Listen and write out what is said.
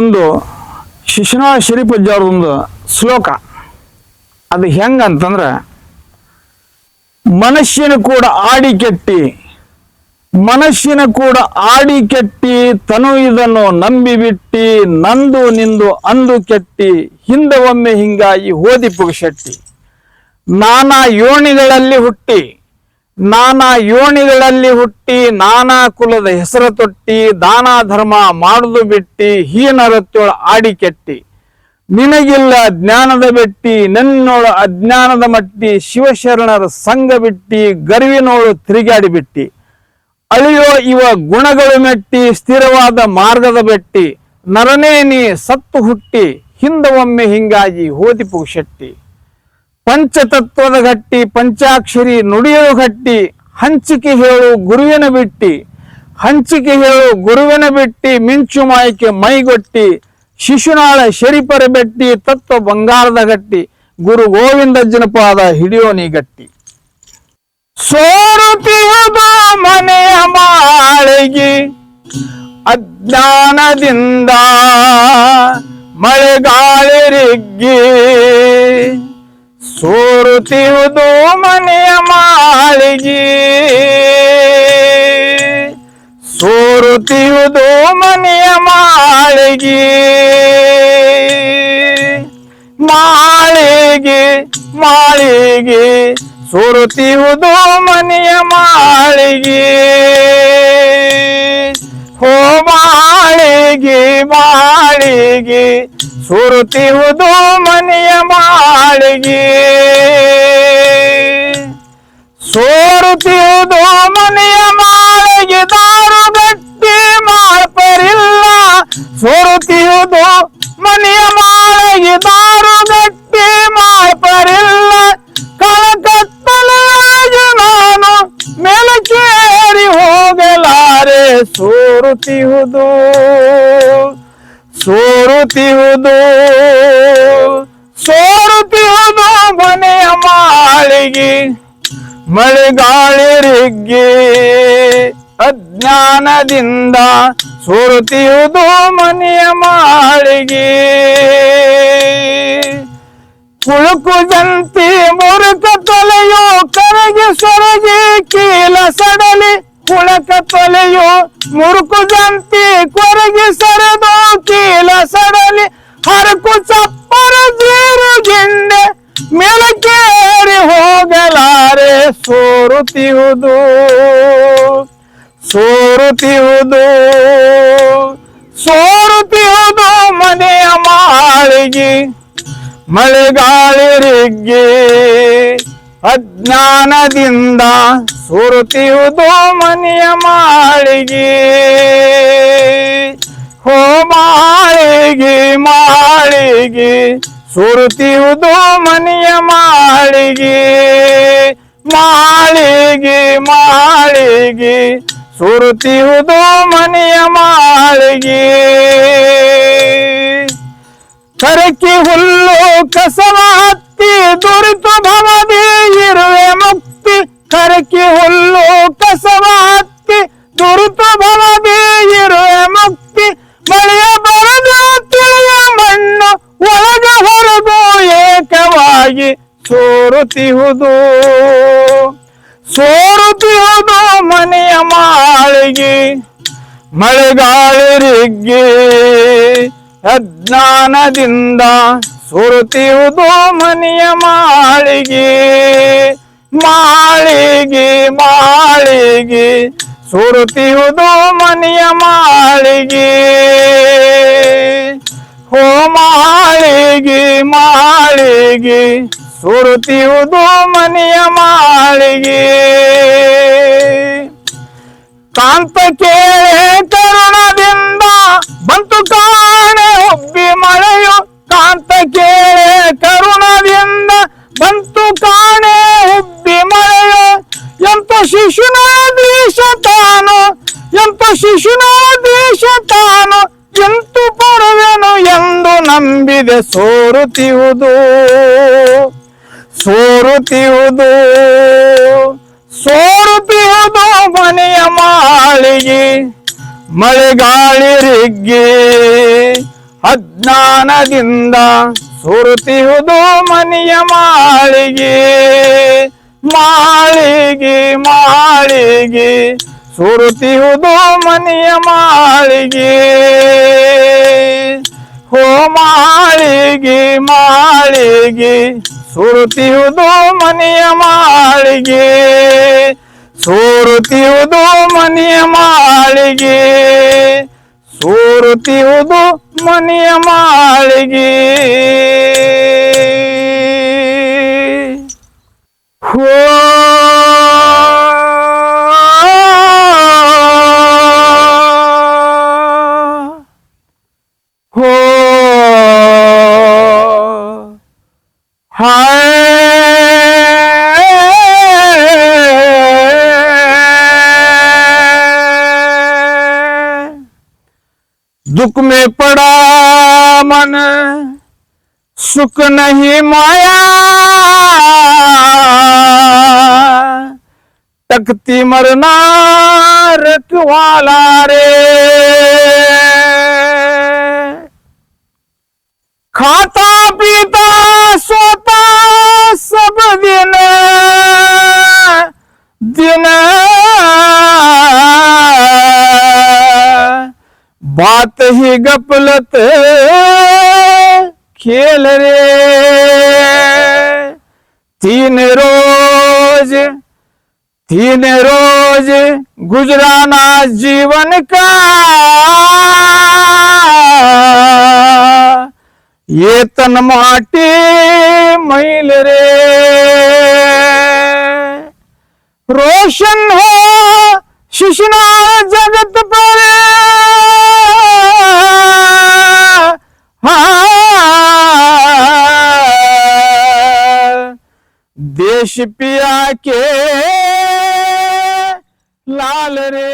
ಒಂದು ಶಿಶುನಾಳ ಶರೀಫಜ್ಜ ಅವ್ರದೊಂದು ಶ್ಲೋಕ. ಅದು ಹೆಂಗಂತಂದ್ರೆ, ಮನುಷ್ಯನ ಕೂಡ ಆಡಿ ಕೆಟ್ಟಿ ತನು ಇದನ್ನು ನಂಬಿ ಬಿಟ್ಟಿ, ನಂದು ನಿಂದು ಅಂದು ಕೆಟ್ಟಿ, ಹಿಂದೆ ಒಮ್ಮೆ ಹಿಂಗಾಗಿ ಹೋದಿ ಪುಗಶೆಟ್ಟಿ. ನಾನಾ ಯೋನಿಗಳಲ್ಲಿ ಹುಟ್ಟಿ ನಾನಾ ಕುಲದ ಹೆಸರ ತೊಟ್ಟಿ, ದಾನ ಧರ್ಮ ಮಾಡುದು ಬಿಟ್ಟಿ, ಹೀನರತ್ಯೋಳ ಆಡಿ ಕೆಟ್ಟಿ. ನಿನಗಿಲ್ಲ ಜ್ಞಾನದ ಬೆಟ್ಟಿ, ನನ್ನೋಳು ಅಜ್ಞಾನದ ಮಟ್ಟಿ, ಶಿವಶರಣರ ಸಂಘ ಬಿಟ್ಟಿ, ಗರ್ವಿನೋಳು ತಿರುಗಾಡಿ ಬಿಟ್ಟಿ. ಅಳಿಯೋ ಇವ ಗುಣಗಳು ಮೆಟ್ಟಿ, ಸ್ಥಿರವಾದ ಮಾರ್ಗದ ಬೆಟ್ಟಿ, ನರನೇ ನೀ ಸತ್ತು ಹುಟ್ಟಿ, ಹಿಂದ ಒಮ್ಮೆ ಹಿಂಗಾಗಿ ಹೋದಿ ಪುಗಶೆಟ್ಟಿ. ಪಂಚತತ್ವದ ಗಟ್ಟಿ, ಪಂಚಾಕ್ಷರಿ ನುಡಿಯಲು ಗಟ್ಟಿ, ಹಂಚಿಕೆ ಹೇಳು ಗುರುವಿನ ಬಿಟ್ಟಿ, ಮಿಂಚು ಮಾಯಕ್ಕೆ ಮೈಗೊಟ್ಟಿ, ಶಿಶುನಾಳ ಶರೀಫರ ಬೆಟ್ಟಿ, ತತ್ವ ಬಂಗಾರದ ಗಟ್ಟಿ, ಗುರು ಗೋವಿಂದಜ್ಜನ ಪಾದ ಹಿಡಿಯೋ ನೀ ಗಟ್ಟಿ. ಸೋರುತ್ತಿಯುವುದು ಮನೆಯ ಮಾಳಿಗೆ ಅಜ್ಞಾನದಿಂದ ಮಳೆಗಾಳಿ ರಿಗ್ಗಿ, ಸೋರುತ್ತಿಯುವುದು ಮನೆಯ ಮಾಳಿಗೆ, ಸೋರುತ್ತಿಯುವುದು ಮನೆಯ ಮಾಳಿಗೆ, ಮಾಳಿಗೆ ಸೋರುತ್ತಿಯುವುದು ಮನೆಯ ಮಾಳಿಗೆ. ಹೋ ಮಾಳಿಗೆ ಸೋರುತ್ತಿಯುವುದು ಮನೆಯ ಮಾಳಿಗೆ, ಸೋರುತ್ತಿಯುವುದು ಮನೆಯ ಮಾಳಿಗೆ, ದಾರುಗಟ್ಟಿ ಮಾಡ್ಪರಿಲ್ಲ, ಸೋರುತ್ತಿಯುವುದು ಮನೆಯ ಮಾಳಿಗೆ, ದಾರುಗಟ್ಟಿ ಮಾಡ್ಪರಿಲ್ಲ, ಕಳಕತ್ತಲೆಯಾಗಿ ನಾನು ಮೇಲಕ್ಕೇರಿ ಹೋಗಲಾರೆ, ಸೋರುತ್ತಿಯುವುದು ಮನೆಯ ಮಾಳಿಗೆ, ಮಳೆಗಾಳಿ ರಿಗ್ಗಿ ಅಜ್ಞಾನದಿಂದ, ಸೋರುತ್ತಿಯುವುದು ಮನೆಯ ಮಾಳಿಗೆ. ಕುಳುಕುದಂತಿ ಮುರುಕ ತೊಲೆಯೋ ಕರಗಿ ಸೊರಗಿ ಕೀಲ ಸಡಲಿ, ಕುಳಕ ತೊಲೆಯೋ ಮುರುಕುದಂತಿ ಕೊರಗಿ ಸೆರೆದು ಕೀಲ ಸಡಲಿ, ಹರಕು ಚಪ್ಪರ ಜೀರು ಗಿಂಡೆ ಮೇಲಕ್ಕೇರಿ ಹೋಗಲಾರೆ, ಸೋರುತ್ತಿಯುವುದು ಮನೆಯ ಮಾಳಿಗೆ, ಮಳೆಗಾಳಿ ರಿಗ್ಗಿ ಅಜ್ಞಾನದಿಂದ, ಸೋರುತ್ತಿಯುವುದು ಮನೆಯ ಮಾಳಿಗೆ. ಹೋ ಮಾಳಿಗೆ ಸೋರುತ್ತಿಯುವುದು ಮನೆಯ ಮಾಳಿಗೆ, ಸೋರುತ್ತಿಯುವುದು ಮನೆಯ ಮಾಳಿಗೆ. ಕರಕಿ ಹುಲ್ಲು ಕಸವ ಹತ್ತಿ ದುರಿತು ಭವದಿ ಇರುವೆ ಮುಕ್ತಿ, ಕರಕಿ ಹುಲ್ಲು ಕಸವ ಹತ್ತಿ ದುರಿತು ಭವದಿ ಇರುವೆ ಮುಕ್ತಿ, ಮಳೆಯ ಬರದು ತಿಳಿಯ ಮಣ್ಣು ಒಳಗ ಹೊರಗು ಏಕವಾಗಿ, ಸೋರುತ್ತಿಯುವುದು ಮನೆಯ ಮಾಳಿಗೆ, ಮಳೆಗಾಳಿ ರಿಗ್ಗಿ ಅಜ್ಞಾನದಿಂದ, ಸೋರುತ್ತಿಯುವುದು ಮನೆಯ ಮಾಳಿಗೆ, ಸೋರುತ್ತಿಯುವುದು ಮನೆಯ ಮಾಳಿಗೆ. ಹೋ ಮಾಳಿಗೆ ಸೋರುತ್ತಿಯುವುದು ಮನೆಯ ಮಾಳಿಗೆ. ಕಾಂತ ಕೇಳೆ ಕರುಣದಿಂದ ಬಂತು ಕಾಣೆ ಹುಬ್ಬಿ ಮಳೆಯು, ಕಾಂತ ಕೇಳೆ ಕರುಣದಿಂದ ಬಂತು ಕಾಣೆ ಹುಬ್ಬಿ ಮಳೆಯು, ಎಂತ ಶಿಶುನಾದೇಶ ತಾನು ಎಂತು ಪಡುವೆನು ಎಂದು ನಂಬಿದೆ, ಸೋರುತ್ತಿಯುವುದು ಮನೆಯ ಮಾಳಿಗೆ, ಮಳೆಗಾಳಿ ರಿಗ್ಗಿ ಅಜ್ಞಾನದಿಂದ ಸುರುತಿಹುದು ಮನೆಯ ಮಾಳಿಗೆ ಮಾಳಿಗೆ ಮಾಳಿಗೆ ಸುರುತಿಹುದು ಮನೆಯ ಮಾಳಿಗೆ ಹೋ ಮಾಳಿಗೆ ಮಾಳಿಗೆ ಸುರುತಿಹುದು ಮನೆಯ ಮಾಳಿಗೆ ಸೋರುತಿಹುದು ಮನೆಯ ಮಾಳಿಗೆ ಸೋರುತಿಹುದು ಮನೆಯ ಮಾಳಿಗೆ ಹೋ ಹೋ दुख में पड़ा मन सुख नहीं माया तकती मरना रखवाला रे खाता पीता सोता सब दिन दिन बात ही गफलत खेल रे तीन रोज गुजराना जीवन का ये तन माटी मैल रे रोशन हो शिशना जगत पर देश पिया के लाल रे